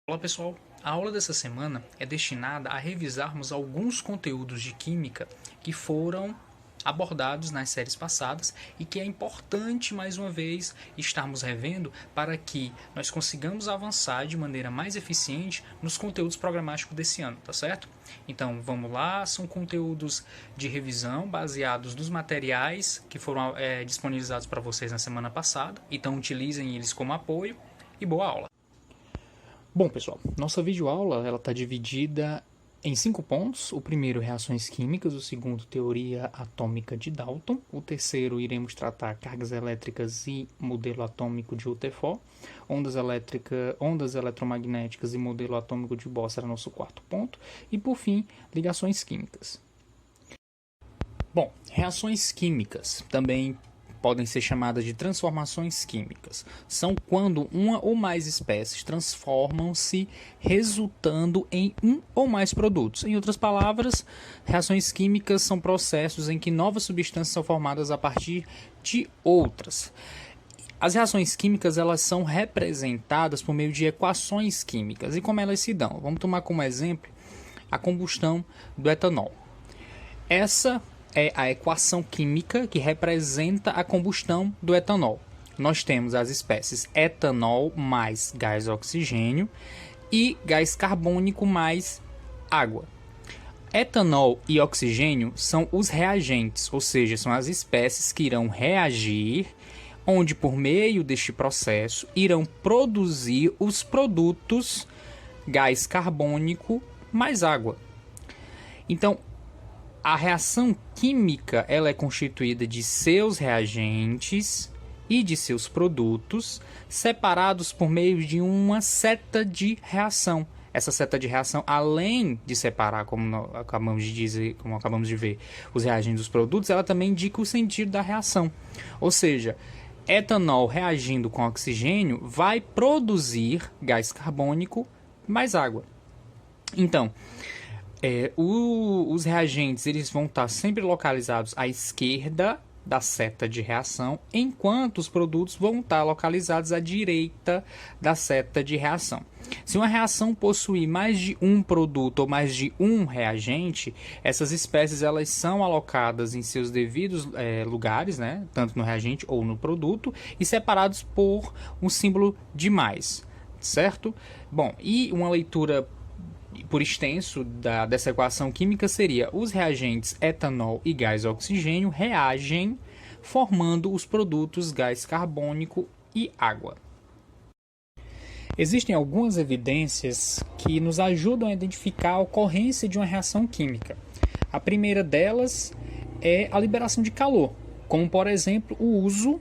Olá pessoal, a aula dessa semana é destinada a revisarmos alguns conteúdos de química que foram abordados nas séries passadas e que é importante mais uma vez estarmos revendo para que nós consigamos avançar de maneira mais eficiente nos conteúdos programáticos desse ano, tá certo? Então vamos lá, são conteúdos de revisão baseados nos materiais que foram disponibilizados para vocês na semana passada, então utilizem eles como apoio e boa aula! Bom, pessoal, nossa videoaula está dividida em 5 pontos. O primeiro, reações químicas. O segundo, teoria atômica de Dalton. O terceiro, iremos tratar cargas elétricas e modelo atômico de Rutherford. Ondas eletromagnéticas e modelo atômico de Bohr será nosso quarto ponto. E, por fim, ligações químicas. Bom, reações químicas também podem ser chamadas de transformações químicas. São quando uma ou mais espécies transformam-se, resultando em um ou mais produtos. Em outras palavras, reações químicas são processos em que novas substâncias são formadas a partir de outras. As reações químicas elas são representadas por meio de equações químicas. E como elas se dão? Vamos tomar como exemplo a combustão do etanol. Essa é a equação química que representa a combustão do etanol. Nós temos as espécies etanol mais gás oxigênio e gás carbônico mais água. Etanol e oxigênio são os reagentes, ou seja, são as espécies que irão reagir, onde por meio deste processo irão produzir os produtos gás carbônico mais água. Então, a reação química ela é constituída de seus reagentes e de seus produtos separados por meio de uma seta de reação. Essa seta de reação, além de separar, como acabamos de ver, os reagentes dos produtos, ela também indica o sentido da reação. Ou seja, etanol reagindo com oxigênio vai produzir gás carbônico mais água. Então, os reagentes eles vão estar sempre localizados à esquerda da seta de reação, enquanto os produtos vão estar localizados à direita da seta de reação. Se uma reação possuir mais de um produto ou mais de um reagente, essas espécies elas são alocadas em seus devidos lugares, né, tanto no reagente ou no produto, e separados por um símbolo de mais, certo? Bom, e uma leitura por extenso dessa equação química seria: os reagentes etanol e gás oxigênio reagem formando os produtos gás carbônico e água. Existem algumas evidências que nos ajudam a identificar a ocorrência de uma reação química. A primeira delas é a liberação de calor, como por exemplo o uso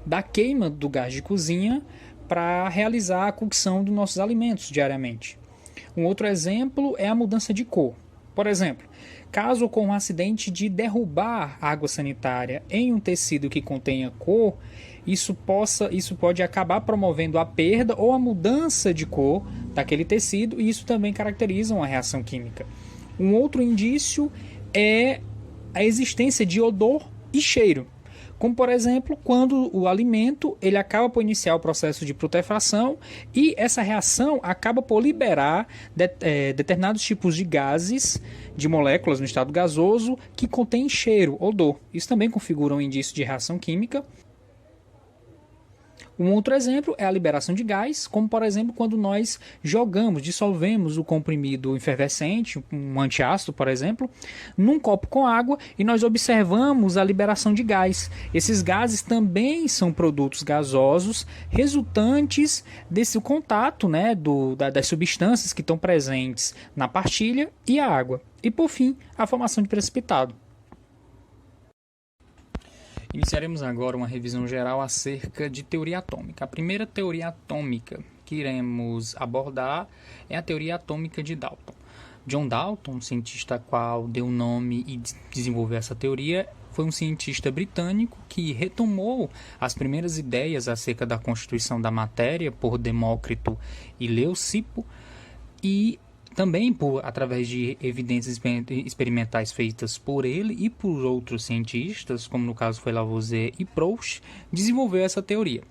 da queima do gás de cozinha para realizar a cocção dos nossos alimentos diariamente. Um outro exemplo é a mudança de cor. Por exemplo, caso ocorra um acidente de derrubar água sanitária em um tecido que contenha cor, isso pode acabar promovendo a perda ou a mudança de cor daquele tecido, e isso também caracteriza uma reação química. Um outro indício é a existência de odor e cheiro. Como, por exemplo, quando o alimento ele acaba por iniciar o processo de putrefação e essa reação acaba por liberar determinados tipos de gases, de moléculas no estado gasoso, que contêm cheiro, odor. Isso também configura um indício de reação química. Um outro exemplo é a liberação de gás, como por exemplo quando nós dissolvemos o comprimido efervescente, um antiácido por exemplo, num copo com água e nós observamos a liberação de gás. Esses gases também são produtos gasosos resultantes desse contato, né, das substâncias que estão presentes na partilha e a água. E por fim, a formação de precipitado. Iniciaremos agora uma revisão geral acerca de teoria atômica. A primeira teoria atômica que iremos abordar é a teoria atômica de Dalton. John Dalton, cientista qual deu nome e desenvolveu essa teoria, foi um cientista britânico que retomou as primeiras ideias acerca da constituição da matéria por Demócrito e Leucipo e também através de evidências experimentais feitas por ele e por outros cientistas, como no caso foi Lavoisier e Proust, desenvolveu essa teoria.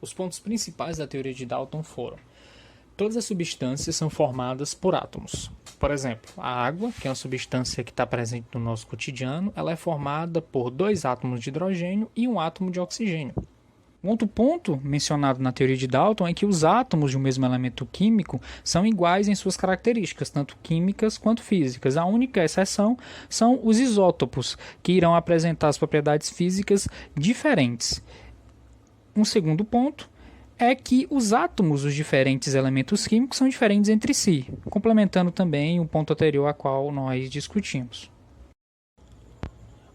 Os pontos principais da teoria de Dalton foram: Todas as substâncias são formadas por átomos. Por exemplo, a água, que é uma substância que está presente no nosso cotidiano, ela é formada por 2 átomos de hidrogênio e 1 átomo de oxigênio. Um outro ponto mencionado na teoria de Dalton é que os átomos de um mesmo elemento químico são iguais em suas características, tanto químicas quanto físicas. A única exceção são os isótopos, que irão apresentar as propriedades físicas diferentes. Um segundo ponto é que os átomos dos diferentes elementos químicos são diferentes entre si, complementando também o ponto anterior a qual nós discutimos.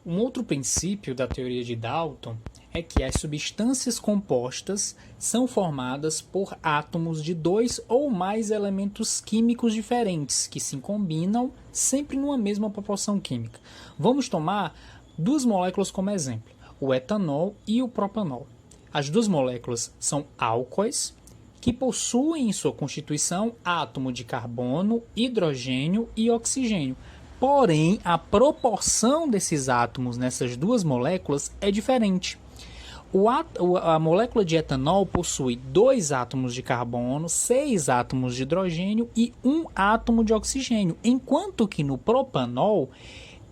Um outro princípio da teoria de Dalton é que as substâncias compostas são formadas por átomos de 2 ou mais elementos químicos diferentes, que se combinam sempre numa mesma proporção química. Vamos tomar 2 moléculas como exemplo, o etanol e o propanol. As 2 moléculas são álcoois, que possuem em sua constituição átomo de carbono, hidrogênio e oxigênio. Porém, a desses átomos nessas 2 moléculas é diferente. A molécula de etanol possui 2 átomos de carbono, 6 átomos de hidrogênio e 1 átomo de oxigênio, enquanto que no propanol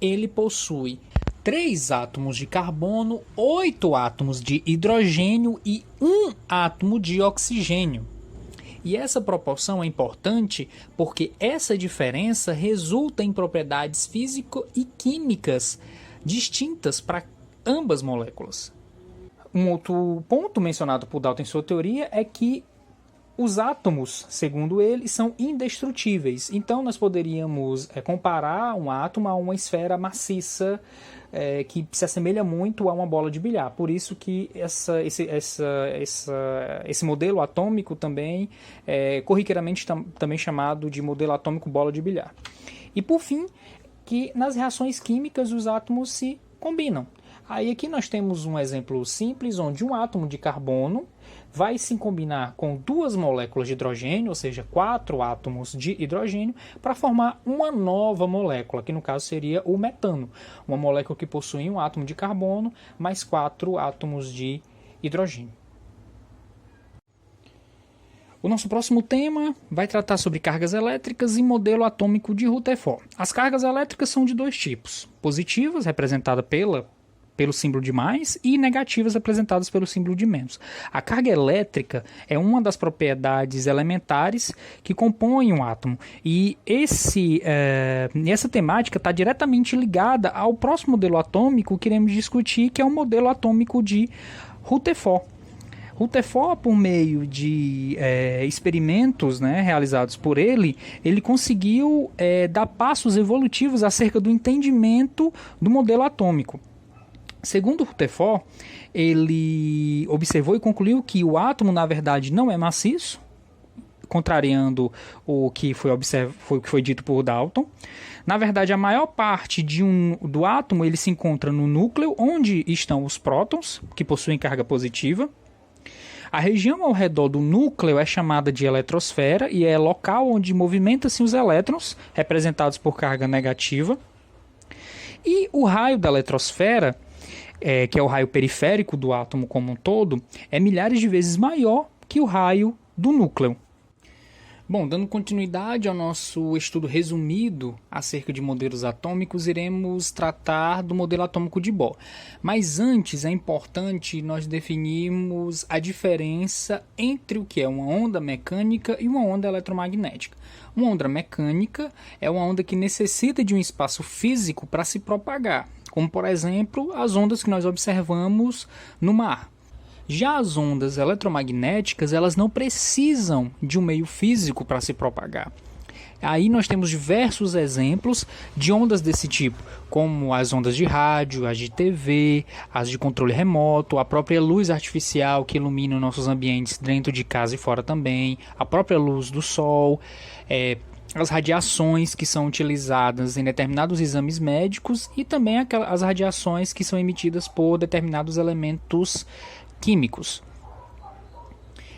ele possui 3 átomos de carbono, 8 átomos de hidrogênio e 1 átomo de oxigênio. E essa proporção é importante porque essa diferença resulta em propriedades físico e químicas distintas para ambas moléculas. Um outro ponto mencionado por Dalton em sua teoria é que os átomos, segundo ele, são indestrutíveis. Então, nós poderíamos comparar um átomo a uma esfera maciça que se assemelha muito a uma bola de bilhar. Por isso que esse modelo atômico também é corriqueiramente também chamado de modelo atômico bola de bilhar. E, por fim, que nas reações químicas os átomos se combinam. Aí aqui nós temos um exemplo simples, onde um átomo de carbono vai se combinar com 2 moléculas de hidrogênio, ou seja, 4 átomos de hidrogênio, para formar uma nova molécula, que no caso seria o metano, uma molécula que possui um átomo de carbono mais 4 átomos de hidrogênio. O nosso próximo tema vai tratar sobre cargas elétricas e modelo atômico de Rutherford. As cargas elétricas são de 2 tipos, positivas, representada pelo símbolo de mais, e negativas representadas pelo símbolo de menos. A carga elétrica é uma das propriedades elementares que compõem um átomo, e essa temática está diretamente ligada ao próximo modelo atômico que iremos discutir, que é o modelo atômico de Rutherford. Rutherford, por meio de experimentos realizados por ele conseguiu dar passos evolutivos acerca do entendimento do modelo atômico. Segundo Rutherford, ele observou e concluiu que o átomo, na verdade, não é maciço, contrariando o que foi dito por Dalton. Na verdade, a maior parte do átomo ele se encontra no núcleo, onde estão os prótons, que possuem carga positiva. A região ao redor do núcleo é chamada de eletrosfera e é local onde movimenta-se os elétrons, representados por carga negativa. E o raio da eletrosfera, que é o raio periférico do átomo como um todo, é milhares de vezes maior que o raio do núcleo. Bom, dando continuidade ao nosso estudo resumido acerca de modelos atômicos, iremos tratar do modelo atômico de Bohr. Mas antes é importante nós definirmos a diferença entre o que é uma onda mecânica e uma onda eletromagnética. Uma onda mecânica é uma onda que necessita de um espaço físico para se propagar, como por exemplo as ondas que nós observamos no mar. Já as ondas eletromagnéticas, elas não precisam de um meio físico para se propagar. Aí nós temos diversos exemplos de ondas desse tipo, como as ondas de rádio, as de TV, as de controle remoto, a própria luz artificial que ilumina nossos ambientes dentro de casa e fora também, a própria luz do sol, as radiações que são utilizadas em determinados exames médicos e também as radiações que são emitidas por determinados elementos químicos.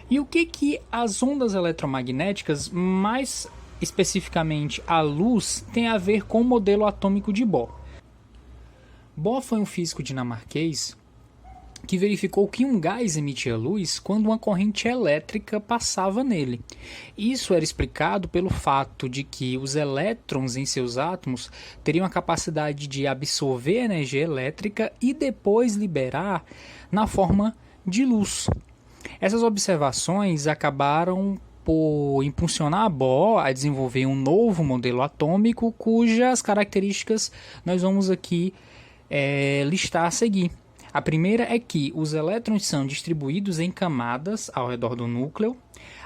E o que as ondas eletromagnéticas, mais especificamente a luz, tem a ver com o modelo atômico de Bohr? Bohr foi um físico dinamarquês que verificou que um gás emitia luz quando uma corrente elétrica passava nele. Isso era explicado pelo fato de que os elétrons em seus átomos teriam a capacidade de absorver energia elétrica e depois liberar na forma de luz. Essas observações acabaram por impulsionar a Bohr a desenvolver um novo modelo atômico cujas características nós vamos aqui listar a seguir. A primeira é que os elétrons são distribuídos em camadas ao redor do núcleo.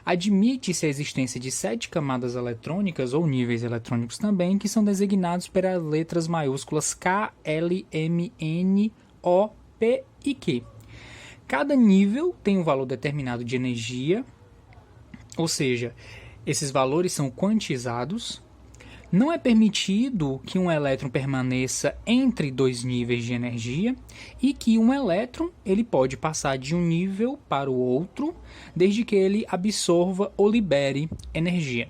Admite-se a existência de 7 camadas eletrônicas, ou níveis eletrônicos também, que são designados pelas letras maiúsculas K, L, M, N, O, P e Q. Cada nível tem um valor determinado de energia, ou seja, esses valores são quantizados. Não é permitido que um elétron permaneça entre 2 níveis de energia e que um elétron ele pode passar de um nível para o outro desde que ele absorva ou libere energia.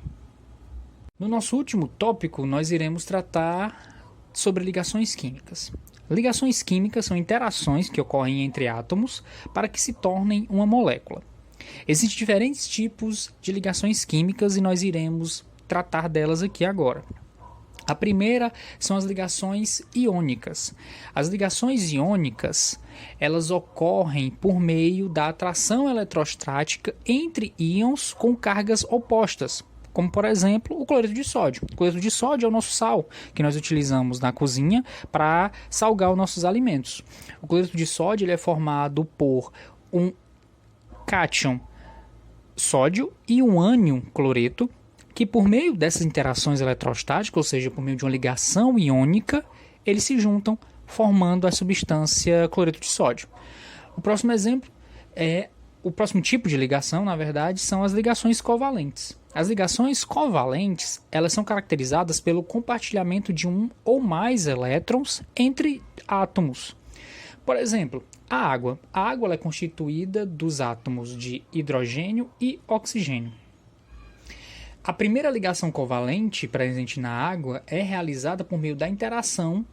No nosso último tópico, nós iremos tratar sobre ligações químicas. Ligações químicas são interações que ocorrem entre átomos para que se tornem uma molécula. Existem diferentes tipos de ligações químicas e nós iremos tratar delas aqui agora. A primeira são as ligações iônicas. As ligações iônicas, elas ocorrem por meio da atração eletrostática entre íons com cargas opostas, como por exemplo o cloreto de sódio. O cloreto de sódio é o nosso sal que nós utilizamos na cozinha para salgar os nossos alimentos. O cloreto de sódio ele é formado por um cátion sódio e um ânion cloreto, que por meio dessas interações eletrostáticas, ou seja, por meio de uma ligação iônica, eles se juntam formando a substância cloreto de sódio. O próximo exemplo o próximo tipo de ligação, na verdade, são as ligações covalentes. As ligações covalentes, elas são caracterizadas pelo compartilhamento de um ou mais elétrons entre átomos. Por exemplo, a água. A água ela é constituída dos átomos de hidrogênio e oxigênio. A primeira ligação covalente presente na água é realizada por meio da interação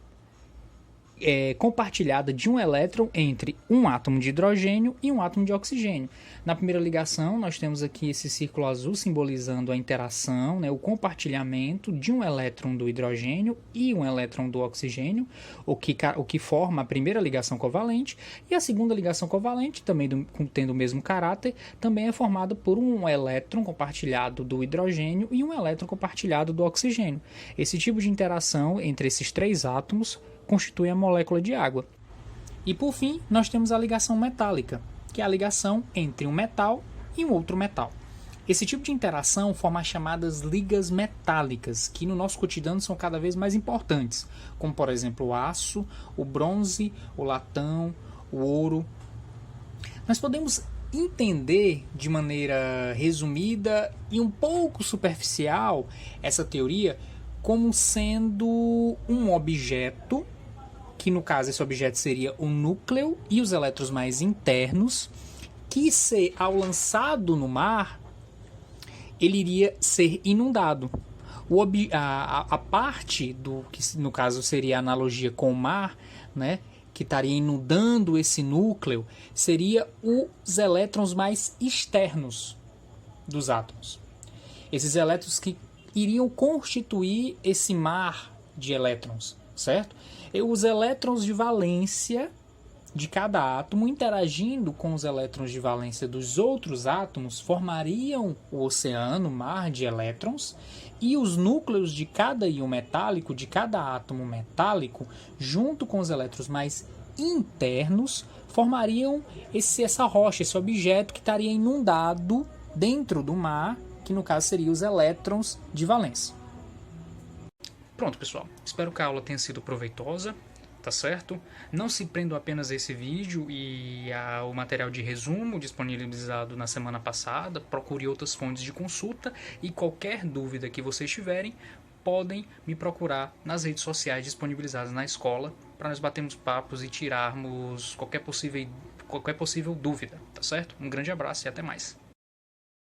compartilhada de um elétron entre um átomo de hidrogênio e um átomo de oxigênio. Na primeira ligação, nós temos aqui esse círculo azul simbolizando a interação, o compartilhamento de um elétron do hidrogênio e um elétron do oxigênio, o que forma a primeira ligação covalente. E a segunda ligação covalente, também tendo o mesmo caráter, também é formada por um elétron compartilhado do hidrogênio e um elétron compartilhado do oxigênio. Esse tipo de interação entre esses 3 átomos constitui a molécula de água. E por fim, nós temos a ligação metálica, que é a ligação entre um metal e um outro metal. Esse tipo de interação forma as chamadas ligas metálicas, que no nosso cotidiano são cada vez mais importantes, como por exemplo o aço, o bronze, o latão, o ouro. Nós podemos entender de maneira resumida e um pouco superficial essa teoria como sendo um objeto, que no caso esse objeto seria o núcleo e os elétrons mais internos, que ao lançado no mar, ele iria ser inundado. A parte do que no caso seria a analogia com o mar, que estaria inundando esse núcleo, seria os elétrons mais externos dos átomos. Esses elétrons que iriam constituir esse mar de elétrons, certo? E os elétrons de valência de cada átomo interagindo com os elétrons de valência dos outros átomos formariam o oceano, mar de elétrons, e os núcleos de cada íon metálico, de cada átomo metálico, junto com os elétrons mais internos, formariam essa rocha, esse objeto que estaria inundado dentro do mar, que no caso seriam os elétrons de valência. Pronto, pessoal. Espero que a aula tenha sido proveitosa, tá certo? Não se prendam apenas a esse vídeo e ao material de resumo disponibilizado na semana passada. Procure outras fontes de consulta e qualquer dúvida que vocês tiverem, podem me procurar nas redes sociais disponibilizadas na escola para nós batermos papos e tirarmos qualquer possível dúvida, tá certo? Um grande abraço e até mais.